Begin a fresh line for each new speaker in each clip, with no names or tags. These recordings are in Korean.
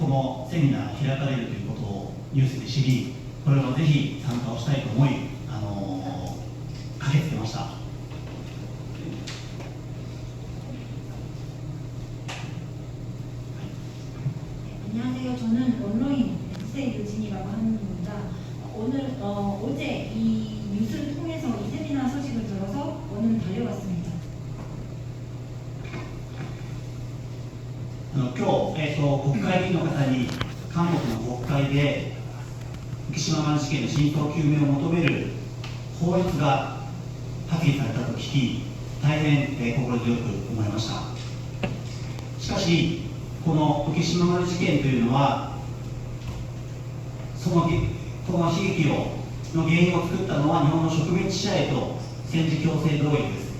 このセミナー開かれるということをニュースで知り、これをぜひ参加をしたいと思い、駆けつけました。
안녕하세요. 저는 언론인 유진이라고 합니다. 어제 이 뉴스를 통해서 이 세미나 소식을 들어서 오늘 달려왔습니다.
今日、国会議員の方に韓国の国会で浮島丸事件の真相究明を求める法律が発議されたと聞き、大変、心強く思いました。しかし、この浮島丸事件というのは、この悲劇の原因を作ったのは日本の植民地支配と戦時強制動員です。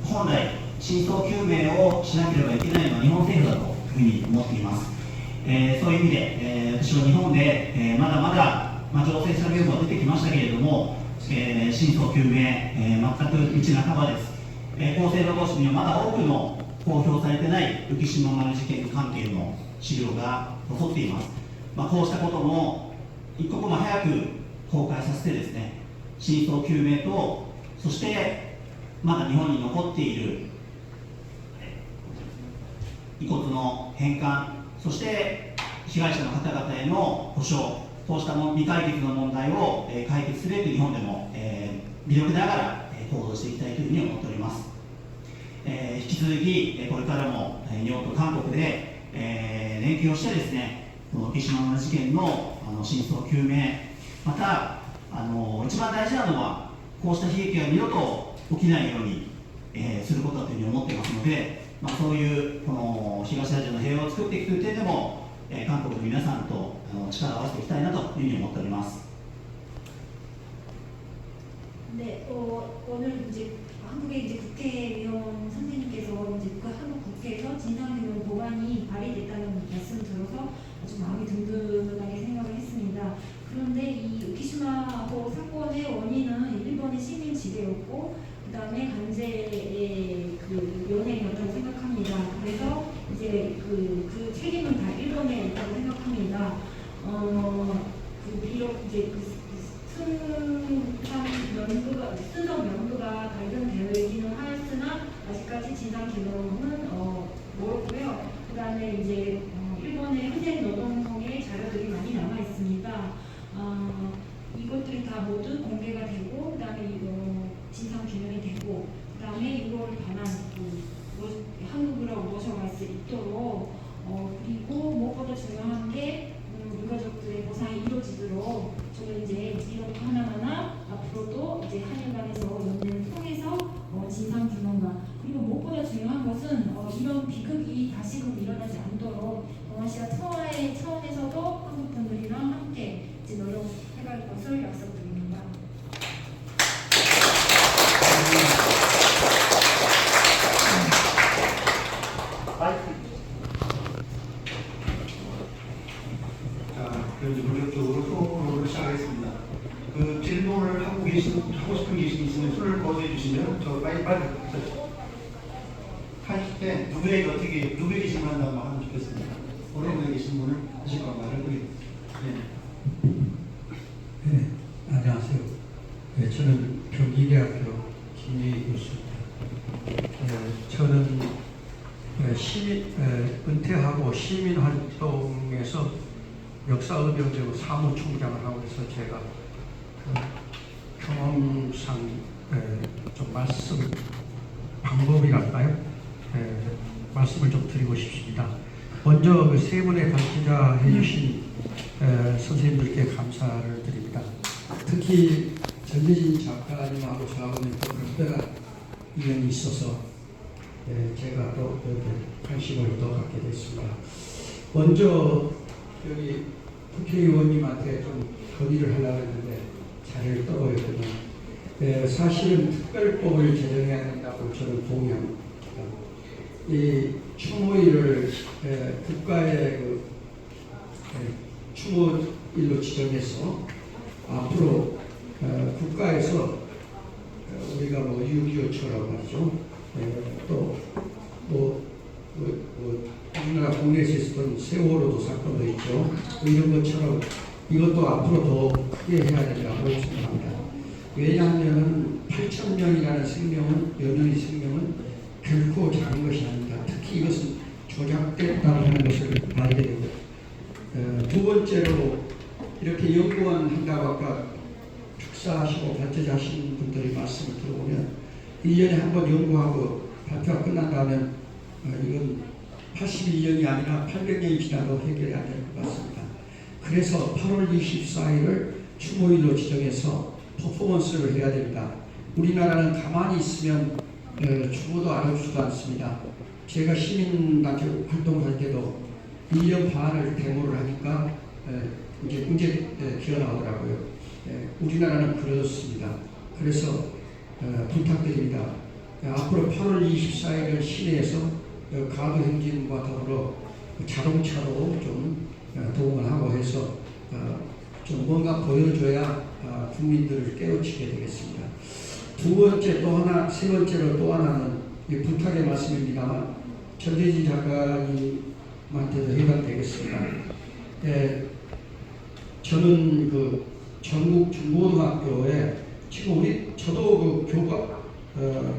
本来、真相究明をしなければいけないのは日本政府だというふうに思っています。そういう意味で、私は日本で、まだまだ、情勢下げも出てきましたけれども、真相究明、全く道半ばです。厚生労働省にはまだ多くの公表されてない浮島丸事件関係の資料が残っています。こうしたことも一刻も早く公開させてですね、真相究明と、そしてまだ日本に残っている遺骨の返還、そして被害者の方々への補償、こうした未解決の問題を解決すべく日本でも微力ながら行動していきたいというふうに思っております。引き続きこれからも日本と韓国で連携をしてですね、この浮島丸事件の真相究明、また一番大事なのはこうした悲劇が二度と起きないようにすることだというふうに思っていますので、そういうこの東アジアの平和を作っていくという点でも韓国の皆さんと力を合わせていきたいなというふうに思っております。
네, 오늘 이제 한국의 이제 국회의원 선생님께서 이제 한국 국회에서 진상규명 법안이 발의됐다는 말씀 들어서 아주 마음이 든든하게 생각을 했습니다. 그런데 이 우키시마호 사건의 원인은 일본의 식민 지배였고, 그 다음에 강제의 그 연행이었다고 생각합니다. 그래서 이제 그 책임은 다 일본에 있다고 생각합니다. 비록 이제 순서 명부가 발견되어 있기는 하였으나 아직까지 진상규명은 모르고요. 그 다음에 이제 일본의 희생 노동의 자료들이 많이 남아 있습니다. 이것들이 다 모두 공개가 되고, 그 다음에 진상규명이 되고, 그 다음에 이거를 반환 한국으로 모셔갈 수 있도록, 그리고 무엇보다 중요한 게 유가족들의 보상이 이루어지도록 저는 이제 이렇게 하나하나 앞으로도 이제 한일 간에서 연대를 통해서 진상규명과, 그리고 무엇보다 중요한 것은 이런 비극이 다시금 일어나지 않도록 동아시아 차원에서도 한국 분들이랑 함께 이제 노력해갈 것을 약속드립니다.
본격적으로 토론을 시작하겠습니다. 그 질문을 하고 싶은 계신 있으면 손을 거두해 주시면 저 빨리 하실 때 누구에게 질문한다고 하면 좋겠습니다. 오른쪽에 계신 분을 하실 거 말을 드립니다.
네, 안녕하세요. 네, 저는 경기대학교 김예희 교수입니다. 저는 은퇴하고 시민활동에서 역사의병제부 사무총장을 하고 있어서 제가 경험상 좀 방법이랄까요? 말씀을 좀 드리고 싶습니다. 먼저 그 세 분의 발기자 해주신 선생님들께 감사를 드립니다. 특히 전재진 작가님하고 저하고는 또 특별한 인연이 있어서 제가 또 관심을 더 갖게 됐습니다. 먼저 여기 국회의원님한테 좀 건의를 하려고 했는데 자리를 떠버렸거든요. 사실은 특별법을 제정해야 된다고 저는 동의합니다. 이 추모일을 국가의 추모일로 지정해서 앞으로 국가에서 우리가 6.25처럼 말이죠. 또 6.25 우리나라 국내에서 있었던 세월호도 사건도 있죠. 이런 것처럼 이것도 앞으로 더 크게 해야 된다고 생각합니다. 왜냐하면 8,000명이라는 생명은, 연연의 생명은 결코 작은 것이 아닙니다. 특히 이것은 조작됐다고 하는 것을 봐야 되고, 두 번째로 이렇게 연구원 한다고 아까 축사하시고 발제자하신 분들의 말씀을 들어보면 1년에 한 번 연구하고 발표가 끝난다면 이건 81년이 아니라 800년이 지나도 해결이 안 될 것 같습니다. 그래서 8월 24일을 추모일로 지정해서 퍼포먼스를 해야 됩니다. 우리나라는 가만히 있으면 추모도 알아주지도 않습니다. 제가 시민단체 활동을 할 때도 1년 반을 데모를 하니까 이제 기어 나오더라고요. 우리나라는 그렇습니다. 그래서 부탁드립니다. 앞으로 8월 24일을 시내에서 가도 행진과 더불어 자동차로 좀 도움을 하고 해서 좀 뭔가 보여줘야 국민들을 깨우치게 되겠습니다. 두 번째 또 하나, 세 번째로 또 하나는 부탁의 말씀입니다만 전대진 작가님한테도 해당되겠습니다. 저는 그 전국 중고등학교에 지금 저도 그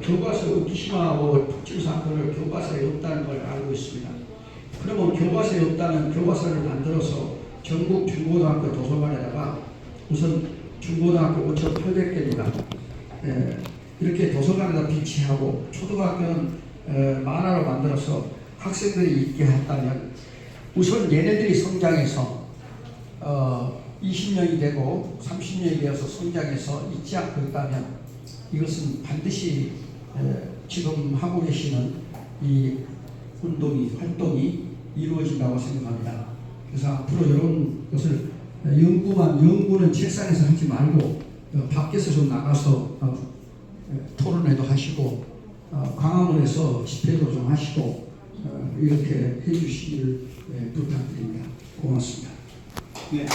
교과서 우키시마호 폭침 사건을 교과서에 없다는 걸 알고 있습니다. 그러면 교과서에 없다면 교과서를 만들어서 전국 중고등학교 도서관에다가 우선 중고등학교 5,800개입니다. 이렇게 도서관에다 비치하고 초등학교는 만화로 만들어서 학생들이 읽게 했다면 우선 얘네들이 성장해서 20년이 되고 30년이 되어서 성장해서 잊지 않고 있다면 이것은 반드시 지금 하고 계시는 이 활동이 이루어진다고 생각합니다. 그래서 앞으로 이런 것을 연구는 책상에서 하지 말고 밖에서 좀 나가서 토론회도 하시고 광화문에서 집회도 좀 하시고 이렇게 해주시길 부탁드립니다. 고맙습니다.
네.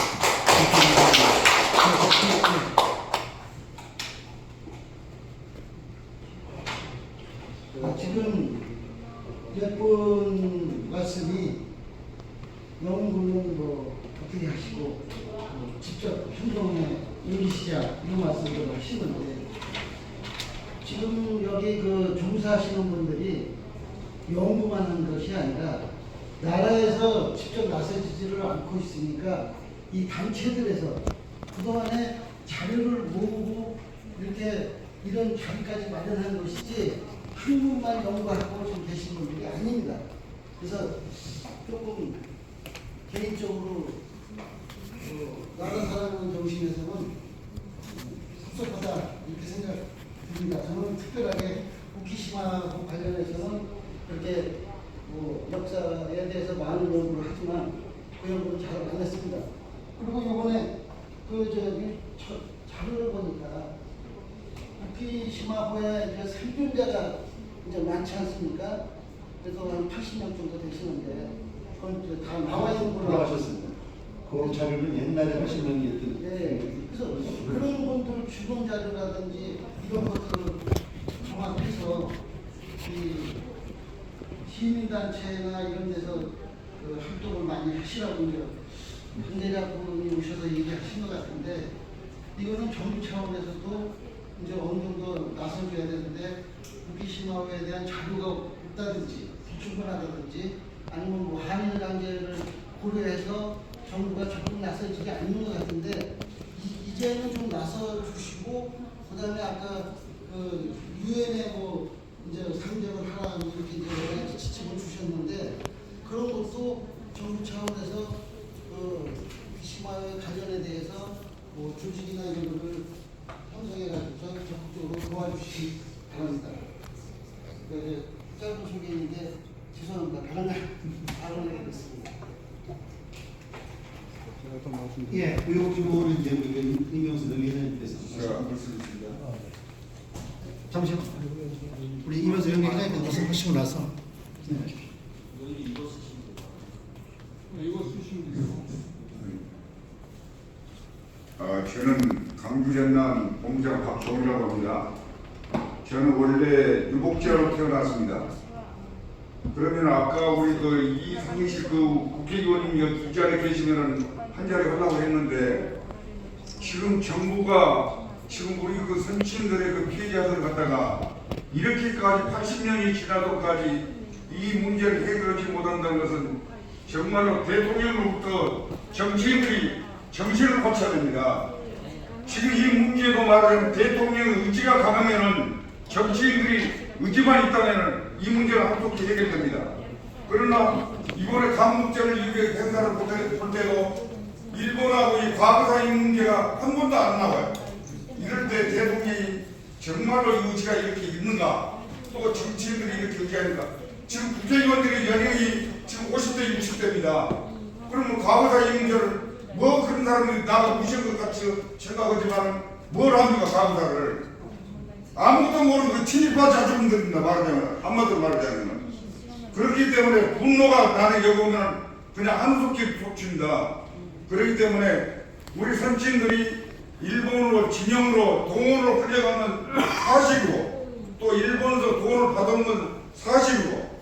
지금 몇 분 말씀이 연구는 뭐 어떻게 하시고 직접 행동에 옮기시자 이런 말씀을 하시는데 지금 여기 그 종사하시는 분들이 연구만 하는 것이 아니라 나라에서 직접 나서지를 않고 있으니까 이 단체들에서 그동안에 자료를 모으고 이렇게 이런 자리까지 마련한 것이지 한 분만 연구하고 지금 계신 분들이 아닙니다. 그래서 조금 개인적으로 나라 사랑하는 정신에서는 섭섭하다 이렇게 생각됩니다. 저는 특별하게 후쿠시마하고 관련해서는 그렇게 역사에 대해서 많은 연구를 하지만 그 연구를 잘 안 했습니다. 그리고 이번에 자료를 보니까 후쿠시마호에 생존자가 이제 많지 않습니까? 그래서 한 80명 정도 되시는데 그건 다 나와 있는 걸로
돌아가셨습니다. 그 자료는 옛날에 80명이 했던.
네, 그래서 그런 분들 주변 자료라든지 이런 것들을 종합해서 이 시민단체나 이런 데서 그 활동을 많이 하시라고 이제 관계자분이 오셔서 얘기하신 것 같은데 이거는 정부 차원에서도 이제 어느 정도 나서줘야 되는데 후쿠시마호에 대한 자료가 없다든지 불충분하다든지 아니면 뭐 한일 관계를 고려해서 정부가 적극 나서지지 않는 것 같은데 이제는 좀 나서 주시고 그다음에 아까 그 유엔에 뭐 이제 상정을 하라 이렇게 이제 여러 가지 지침을 주셨는데 그런 것도 정부 차원에서 그 후쿠시마의 관련에 대해서 뭐 조직이나 이런 것을 형성해가지고 적극적으로 도와주시기 바랍니다. 그 짧은 소개인데 죄송합니다. 다른 날 알아내겠습니다.
예, 의혹주고는 이제 우리가 임명수 의원님께서 말씀드렸습니다. 잠시만. 우리 임명수 의원님께서 말씀하시고 나서.
저는 강주전남 공장 박종이라고 합니다. 저는 원래 유복지로 태어났습니다. 그러면 아까 우리 그 이상실 그 국회의원님이 여기 이 자리에 계시면은 한 자리 하려고 했는데 지금 정부가 지금 우리 그 선친들의 그 피해자들 갖다가 이렇게까지 80년이 지나도까지 이 문제를 해결하지 못한다는 것은 정말로 대통령으로부터 정치인들이 정신을 고쳐야 됩니다. 지금 이 문제도 말하자면 대통령의 의지가 강하면은 정치인들이 의지만 있다면은 이 문제는 한쪽에 해결됩니다. 그러나 이번에 강북전을 이렇게 행사를 볼 때도 일본하고 이 과거사의 문제가 한 번도 안 나와요. 이럴 때 대통령이 정말로 의지가 이렇게 있는가? 또 정치인들이 이렇게 의지하는가? 지금 국회의원들의 연령이 지금 50대, 60대입니다. 그러면 과거사의 문제를 뭐 그런 사람들이 나가 무시한 것 같이 생각하지만 뭘 합니까 과거사를? 아무것도 모르는 그 친일파 자주분들입니다. 말하자면 한마디로 말하자면 그렇기 때문에 분노가 나는 여기 오면 그냥 한숨길 솟춥니다. 그렇기 때문에 우리 선친들이 일본으로 진영으로 동원으로 끌려가는 사실이고 또 일본에서 돈을 받은 건 사실이고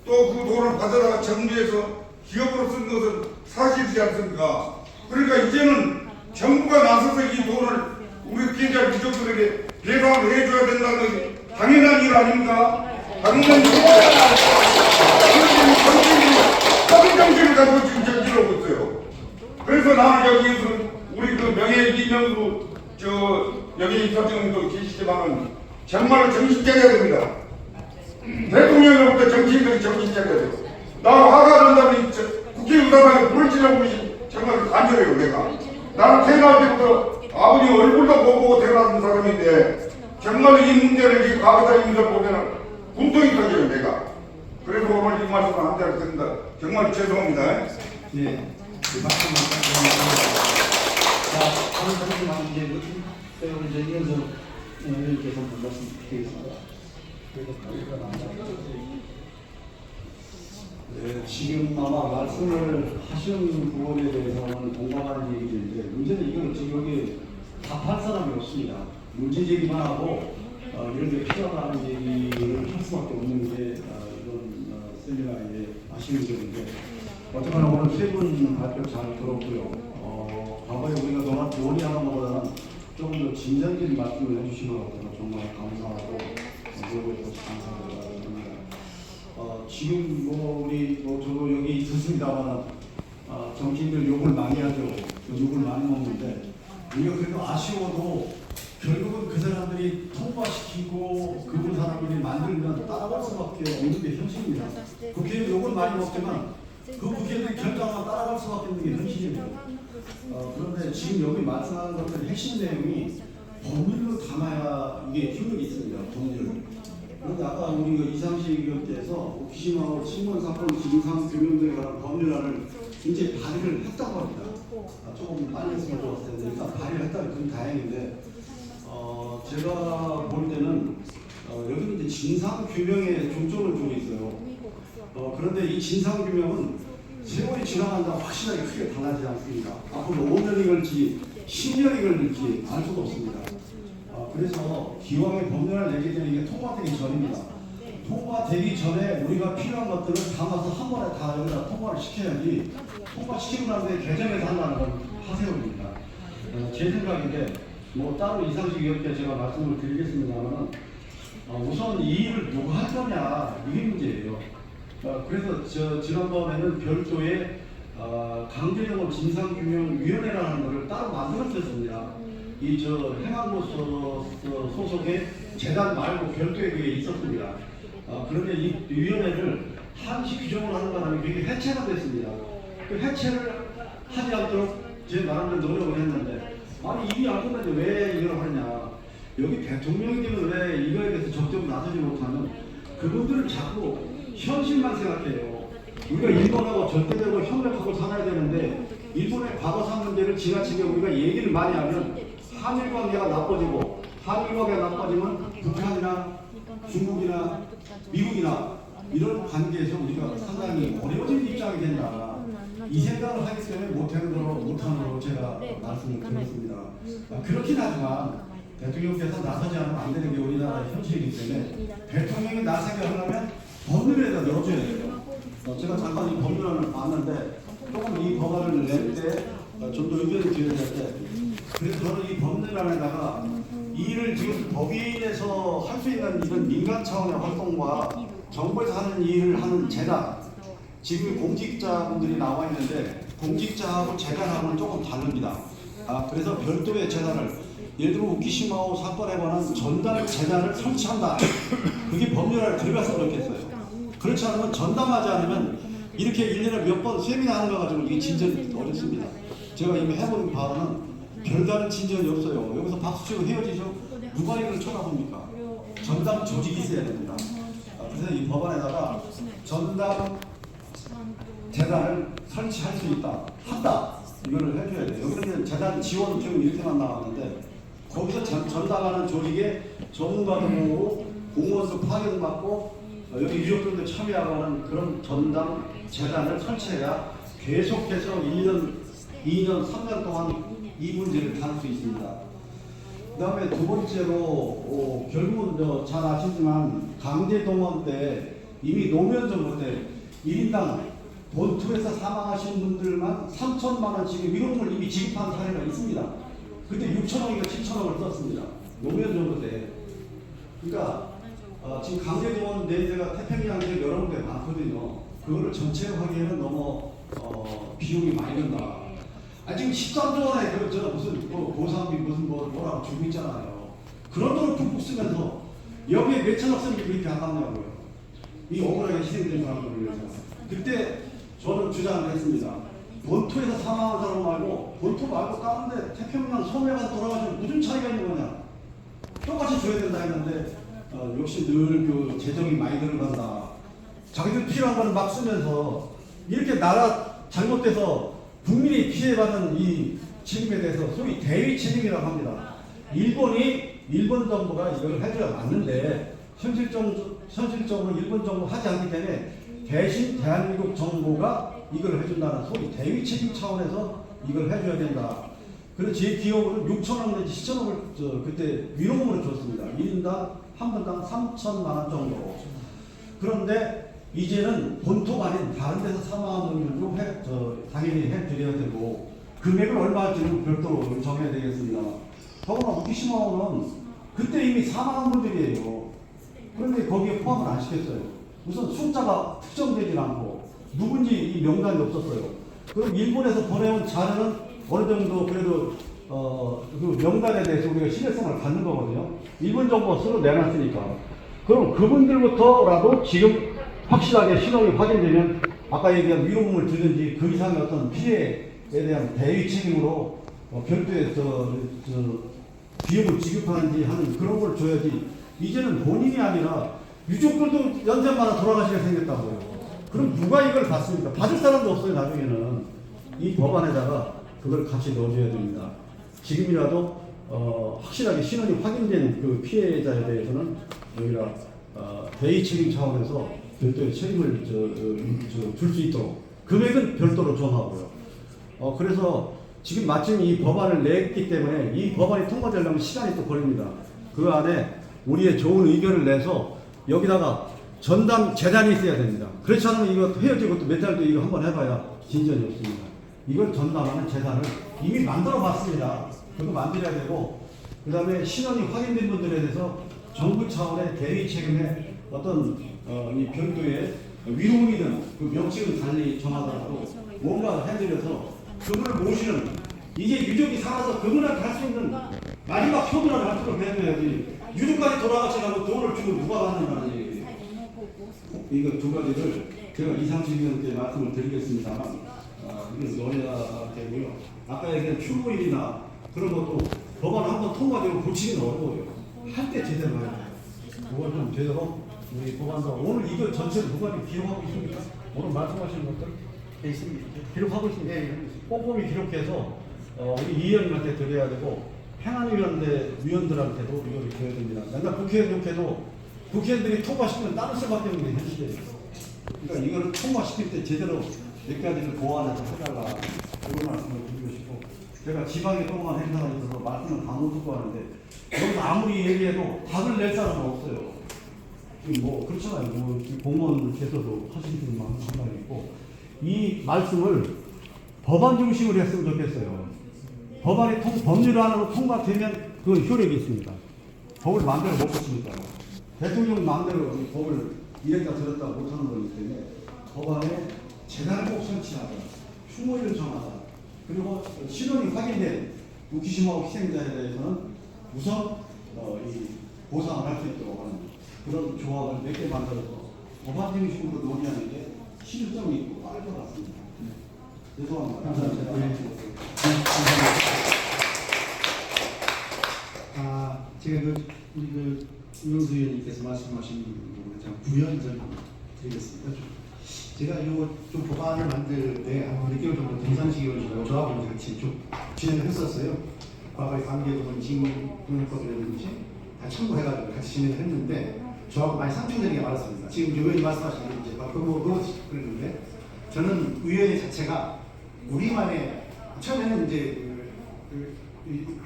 또 그 돈을 받아다가 정부에서 기업으로 쓴 것은 사실이지 않습니까? 그러니까 이제는 정부가 나서서 이 돈을 우리 피해자 유족들에게 배상을 해줘야 된다는 것이 당연한 일 아닙니까? 당연한 일입니다. 그런데 정신을 가지고 지금 정치를 하고 있어요. 그래서 나는 여기에서 우리 그 명예 이명수 여기 입사정도 계시지만은 정말로 정신 차려야 됩니다. 대통령으로부터 정치인들이 정신 차려야 돼요. 나 화가 난다면 국회의사당에 불을 지르고 정말 간절해요. 내가 나는 태어날 때부터 아버지 얼굴도 못 보고 태어난 사람인데 정말로 이 문제를 이 과거사 문제를 보면 분통이 터져요. 내가 그래서 오늘 이 말씀을 한 자리 드린다. 정말 죄송합니다.
네, 그 말씀을 감사합니다. 자, 오늘 선생님 이제 우리 이현석 의원님께서 말씀 드리겠습니다.
네, 지금 아마 말씀을 하신 부분에 대해서는 공감하는 얘기인데 문제는 이건 지금 여기 답할 사람이 없습니다. 문제 제기만 하고 이런 데 필요하다는 얘기를 할 수밖에 없는 게 이런 세미나의 아쉬운 점인데 어쨌거나 오늘 세 분 발표 잘 들었고요. 과거에 우리가 논의하는 것보다는 조금 더 진전된 말씀을 해주신 것 같아서 정말 감사하고 그거에 대해서 감사드립니다. 지금 우리 저도 여기 있었습니다만 정치인들 욕을 많이 하죠. 욕을 많이 먹는데 우리가 그래도 아쉬워도 결국은 그 사람들이 통과시키고 그분 사람들이 만들면 따라갈 수밖에 없는 게 현실입니다. 국회의원 욕을 많이 먹지만 그 국회의원들이 결정하면 따라갈 수밖에 없는 게 현실입니다. 그런데 지금 여기 말씀하는 것들 핵심 내용이 법률로 담아야 이게 효력이 있습니다. 법률. 그런데 아까 우리 이상식 의원께서 오키시마와 친권 사건 진상 규명 관한 법률안을 이제 발의를 했다고 합니다. 조금 빨리 했으면 좋았을 텐데 일단 발의를 했다니 그건 다행인데 제가 볼 때는 여기는 이제 진상 규명에 중점을 두고 있어요. 그런데 이 진상 규명은 세월이 지나간다고 확실하게 크게 달라지지 않습니다. 앞으로 5년이 걸지 10년이 걸릴지 알 수도 없습니다. 그래서 기왕에 법률을 내게 되는 게 통과되기 전입니다. 통과되기 전에 우리가 필요한 것들을 담아서 한 번에 다 여기다 통과를 시켜야지 통과시키고 난 뒤에 개정해서 한다는 건 하세요입니다. 제 생각인데 따로 이상식 의원께 제가 말씀을 드리겠습니다만 우선 이 일을 누가 할 거냐 이게 문제예요. 그래서 지난번에는 별도의 강제적으로 진상규명위원회라는 것을 따로 만들었었습니다. 행안부 소속의 재단 말고 별도의 그게 있었습니다. 그런데 이 위원회를 한시 규정을 하는 바람에 그게 해체가 됐습니다. 그 해체를 하지 않도록 제 나름대로 노력을 했는데 아니 일이 안 끝났는데 왜 이걸 하느냐. 여기 대통령이 되면 왜 이거에 대해서 적극 나서지 못하면 그분들은 자꾸 현실만 생각해요. 우리가 일본하고 절대적으로 협력하고 살아야 되는데 일본의 과거사 문제를 지나치게 우리가 얘기를 많이 하면 한일 관계가 나빠지고 한일 관계가 나빠지면 북한이나 중국이나 미국이나 이런 관계에서 우리가 상당히 어려워진 입장이 된다. 이 생각을 하기 때문에 못하는 거로 제가 말씀을 드렸습니다. 그렇긴 하지만 대통령께서 나서지 않으면 안 되는 게 우리나라의 현실이기 때문에 대통령이 나서게 하려면 법률에다 넣어줘야 돼요. 제가 잠깐 이 법률안을 봤는데 조금 이 법안을 낼 때 좀 더 의견을 드려야 돼. 그래서 저는 이 법률안에다가 일을 지금 법인에서 할 수 있는 이런 민간 차원의 활동과 정부에서 하는 일을 하는 재단, 지금 공직자분들이 나와 있는데 공직자하고 재단하고는 조금 다릅니다. 그래서 별도의 재단을, 예를 들어 우키시마오 사건에 관한 전담 재단을 설치한다. 그게 법률안에 들어가서 그렇겠어요. 그렇지 않으면 전담하지 않으면 이렇게 1년에 몇 번 세미나 하는 거 가지고 이게 진전이 어렵습니다. 제가 이미 해본 바로는 별다른 진전이 없어요. 여기서 박수 치고 헤어지죠. 누가 이걸 쳐다봅니까? 전담 조직이 있어야 됩니다. 그래서 이 법안에다가 전담 재단을 설치할 수 있다, 한다, 이거를 해줘야 돼요. 여기는 재단 지원 지금 이렇게만 나왔는데 거기서 전담하는 조직에 전문가도 모으고 공무원도 파견받고 여기 유족들도 참여하고 하는 그런 전담 재단을 설치해야 계속해서 1년, 2년, 3년 동안 이 문제를 다룰 수 있습니다. 그 다음에 두 번째로 결국은 잘 아시지만 강제동원 때 이미 노무현 정부 때 1인당 본투에서 사망하신 분들만 3천만 원씩 위로금을 이미 지급한 사례가 있습니다. 그때 6천억인가 7천억을 썼습니다. 노무현 정부 때. 그러니까 지금 강제동원 내재가 태평양 지역 여러 군데 많거든요. 그거를 전체로 하기에는 너무 비용이 많이 든다. 지금 13조 원에 무슨 고상비 무슨 뭐라고 주고 있잖아요. 그런 돈을 푹푹 쓰면서 여기에 몇천억 쓰는 게 그렇게 아깝냐고요. 이 억울하게 희생된 사람들을 위해서. 그때 저는 주장을 했습니다. 본토에서 사망한 사람 말고 본토 말고 다른 데 태평양 섬에만 돌아가시면 무슨 차이가 있는 거냐. 똑같이 줘야 된다 했는데 역시 늘 그 재정이 많이 들어간다. 자기들 필요한 거는 막 쓰면서 이렇게 나라 잘못돼서 국민이 피해받는 이 책임에 대해서 소위 대위 책임이라고 합니다. 일본 정부가 이걸 해줘야 맞는데 현실적으로 일본 정부 하지 않기 때문에 대신 대한민국 정부가 이걸 해준다는 소위 대위 책임 차원에서 이걸 해줘야 된다. 그래서 제 기억으로 6천억 내지 7천억을 그때 위로금으로 줬습니다. 1인당 한 번당 3천만 원 정도. 그런데 이제는 본토가 아닌 다른 데서 사망한 분들도 당연히 해드려야 되고 금액을 얼마인지는 별도로 정해야 되겠습니다. 더구나 우키시마오는 그때 이미 사망한 분들이에요. 그런데 거기에 포함을 안 시켰어요. 우선 숫자가 특정되지 않고 누군지 이 명단이 없었어요. 그럼 일본에서 보내온 자료는 어느 정도 그래도 그 명단에 대해서 우리가 신뢰성을 갖는 거거든요. 일본 정부가 서로 내놨으니까. 그럼 그분들부터라도 지금 확실하게 신원이 확인되면 아까 얘기한 위로금을 주든지 그 이상의 어떤 피해에 대한 대위 책임으로 별도의 비용을 지급하는지 하는 그런 걸 줘야지. 이제는 본인이 아니라 유족들도 연세마다 돌아가시게 생겼다고요. 그럼 누가 이걸 받습니까? 받을 사람도 없어요. 나중에는 이 법안에다가 그걸 같이 넣어줘야 됩니다. 지금이라도 확실하게 신원이 확인된 그 피해자에 대해서는 여기다 대위 책임 차원에서 별도의 책임을 줄 수 있도록 금액은 별도로 정하고요. 그래서 지금 마침 이 법안을 냈기 때문에 이 법안이 통과되려면 시간이 또 걸립니다. 그 안에 우리의 좋은 의견을 내서 여기다가 전담 재단이 있어야 됩니다. 그렇지 않으면 이거 헤어지고 또 몇 달도 이거 한번 해봐야 진전이 없습니다. 이걸 전담하는 재단을 이미 만들어 봤습니다. 그거 만들어야 되고, 그 다음에 신원이 확인된 분들에 대해서 정부 차원의 대위 책임의 어떤 이 별도의 위로금이든 그 명칭은 달리 정하더라도 뭔가 해드려서 그분을 모시는, 이제 유족이 살아서 그분한테 할 수 있는 마지막 효도를 할 수록 해줘야지. 유족까지 돌아가시라고 돈을 주고 누가 받는다는 얘기예요. 이거 두 가지를 제가 이상식 의원께 말씀을 드리겠습니다만, 이건 넣어야 되고요. 아까 얘기한 추모일이나 그런 것도 법안 한번 통과되고 고치기는 어려워요. 할 때 제대로 해야 돼요. 그걸 좀 제대로 우리 법안사 오늘 이거 전체를 누가 기록하고 있습니까? 오늘 말씀하시는 것들 돼 있습니다. 기록하고 있습니다. 꼼꼼히 기록해서 우리 위원님한테 드려야 되고 행안위원회 위원들한테도 이걸 줘야 됩니다. 맨날 국회의원께도 국회의원들이 통과시키면 다른 수밖에 없는 게 현실이에요. 그러니까 이걸 통과시킬 때 제대로 몇 가지를 보완해서 해달라, 그런 말씀을 드리고 싶고, 제가 지방에 동안 행사가 있어서 말씀을 강조하고 하는데 여기서 아무리 얘기해도 답을 낼 사람은 없어요. 뭐 그렇잖아요. 뭐 공무원께서도 하시는 말이 있고 이 말씀을 법안 중심으로 했으면 좋겠어요. 법률 안으로 통과되면 그건 효력이 있습니다. 법을 마음대로 못 붙입니다. 대통령 마음대로 법을 이랬다 저랬다 못하는 거기 때문에 법안에 재단을 꼭 설치하자, 추모일을 정하자, 그리고 신원이 확인된 우키시마 희생자에 대해서는 우선 이 보상을 할 수 있도록 하는 그런 조항을 몇 개 만들어서 법안 중심으로 논의하는 게 실효성이 있고 빠를 것 같습니다. 죄송합니다. 감사합니다.
제가 이용수 의원님께서 말씀하신 부분을 참 부연을 드리겠습니다. 제가 좀 법안을 만들 때 한 6개월 정도 동산시의원이라고 저하고 같이 좀 진행을 했었어요. 과거에 관계도는 징용법이라든지 다 참고해가지고 같이 진행을 했는데 저하고 많이 상충되는 게 많았습니다. 지금 의원이 말씀하신 게 이제 그랬는데 저는 의원회 자체가 우리만의 처음에는 이제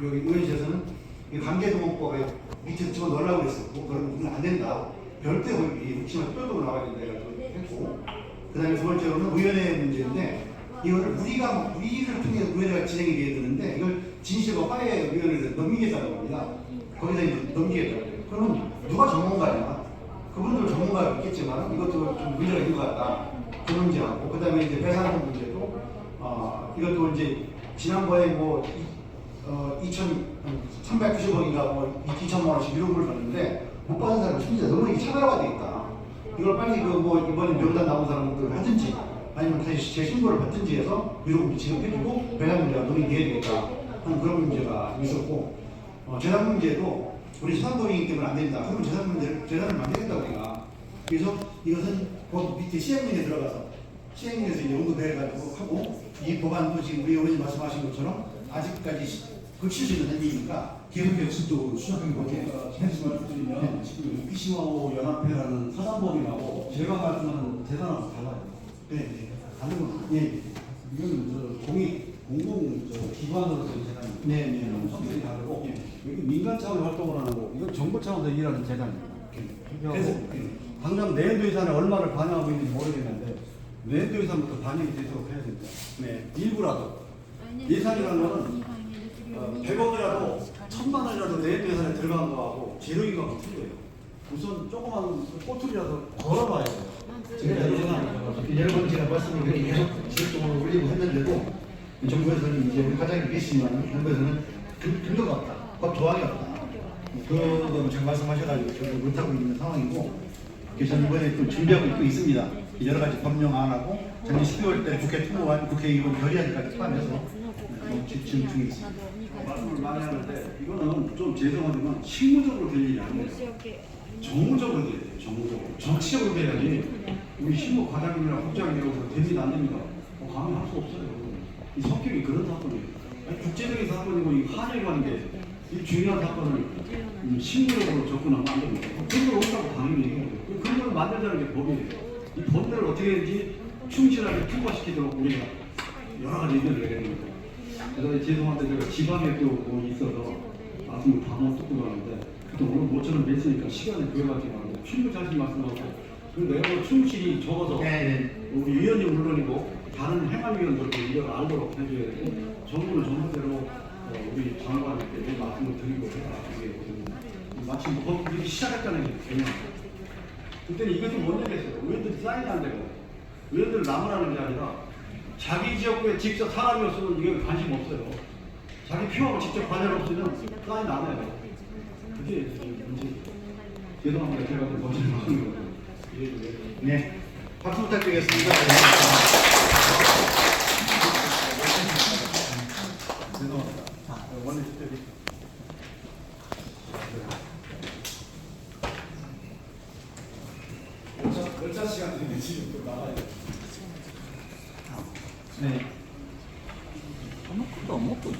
여기 의원실에서는 관계동원법에 밑에 집어넣으려고 했었고 그러면 안 된다. 별도 법이 혹시나 특별법으로 나와야 된다 해가지고 했고 그 다음에 두 번째로는 의원회 문제인데 이거를 우리를 통해 의원회가 진행이 돼야 되는데 이걸 진실과 화해 위원회를 넘기겠다는 겁니다. 거기다 이제 넘기겠다고. 그러면 누가 전문가냐? 그분들 전문가가 있겠지만 이것도 좀 문제가 있는 것 같다. 그 문제하고 그 다음에 이제 배상금 문제도 이것도 이제 지난번에 뭐 2,390억인가 뭐 2천만 원씩 유료금을 줬는데 못 받은 사람은 진짜 너무 이게 차별화가 돼 있다. 이걸 빨리 뭐 이번에 명단 나온 사람들 하든지 아니면 다시 재신고를 받든지 해서 유료금도 지급해주고 배당 문제가 논의돼야 되겠다 하는 그런 문제가 있었고 재산 문제도 우리 재산법이기 때문에 안 된다. 그러면 재산을 만들겠다 우리가. 그래서 이것은 법 밑에 시행령에 들어가서 시행령에서 이제 언급해가지고 하고 이 법안도 지금 우리 의원님 말씀하신 것처럼 아직까지 고칠 수 있는 단계이니까
계속해서 수정한 거게 말씀드리면 지금 우키시마오 연합회라는 사단법이 나오고 제가 말씀하는 재단하고 달라요.
네.
다른 건
예.
이건 공공 기관으로서 재단입니다.
네.
성질이 다르고 여기 민간 차원 활동을 하는 거 이건 정부 차원에서 일하는 재단입니다.
그래서
당장 내년도 예산에 얼마를 반영하고 있는지 모르겠는데 내년도 예산부터 반영이 되도록 해야 됩니다.
네.
일부라도 예산이라는 거는 100억이라도 1000만 원이라도 내년 예산에 들어간 거하고 재료인 거하고 틀려요. 우선 조그만 꼬투리라도 걸어봐야 돼요.
여러 번 제가 말씀을 드린 계속 지속적으로 올리고 했는데도 정부에서는 이제 우리 과장님 계시지만 정부에서는 근거가 없다. 법 조항이 없다. 그거 제가 말씀하셔가지고 저도 못하고 있는 상황이고 그래서 이번에 또 준비하고 있습니다. 여러 가지 법령안하고 작년 12월 때 국회 통과한 국회의원 결의안까지 포함해서 지금 중에 있습니다.
말씀을 많이 하는데 이거는 좀 죄송하지만 실무적으로 될 일이 아니에요. 정무적으로 돼야 돼요. 정무적으로. 정치적으로 돼야지 우리 실무 과장님이랑 국장님이랑 됩니다 안 됩니다. 강요할 수 없어요. 이 성격이 그런 사건이에요. 아니, 국제적인 사건이고 이 한일 관계 이 중요한 사건을 실무적으로 접근하면 안 됩니다. 그런 걸 없다고 당연히 얘기해야 돼요. 그런 걸 만들자는 게 법이에요. 이 법들을 어떻게 했는지 충실하게 통과시키도록 우리가 여러 가지 의견을 내야 됩니다. 그래서 죄송한데 제가 지방에 또 있어서 말씀을 다 못 듣고 가는데 또 오늘 모처럼 뵀으니까 시간을 구해가지고 하는데 충분히 자신 말씀하고 그리고 내가 뭐 충실히 적어서 우리 위원님 물론이고 다른 행안위원들도 이걸 알도록 해줘야 되고 정부는 정부대로 우리 장관님께 말씀을 드리고 해라. 이게 마치 뭐 이렇게 시작했다는 게 중요한 거예요. 그때는 이것도 못 내겠어요. 의원들이 사인이 안 되고 의원들 남으라는 게 아니라 자기 지역구에 직접 사람이 없으면 이게 관심 없어요. 자기 표하고 직접 관련 없으면 사인 안 해요. 그게 문제죠. 죄송합니다. 제가 좀 거짓말 하는 거예요.
네. 박수 부탁드리겠습니다.
죄송합니다. 원래 주택이 열차 시간 되면 지금 또 나가야 돼.
네. 아무것도 안 먹고 있어.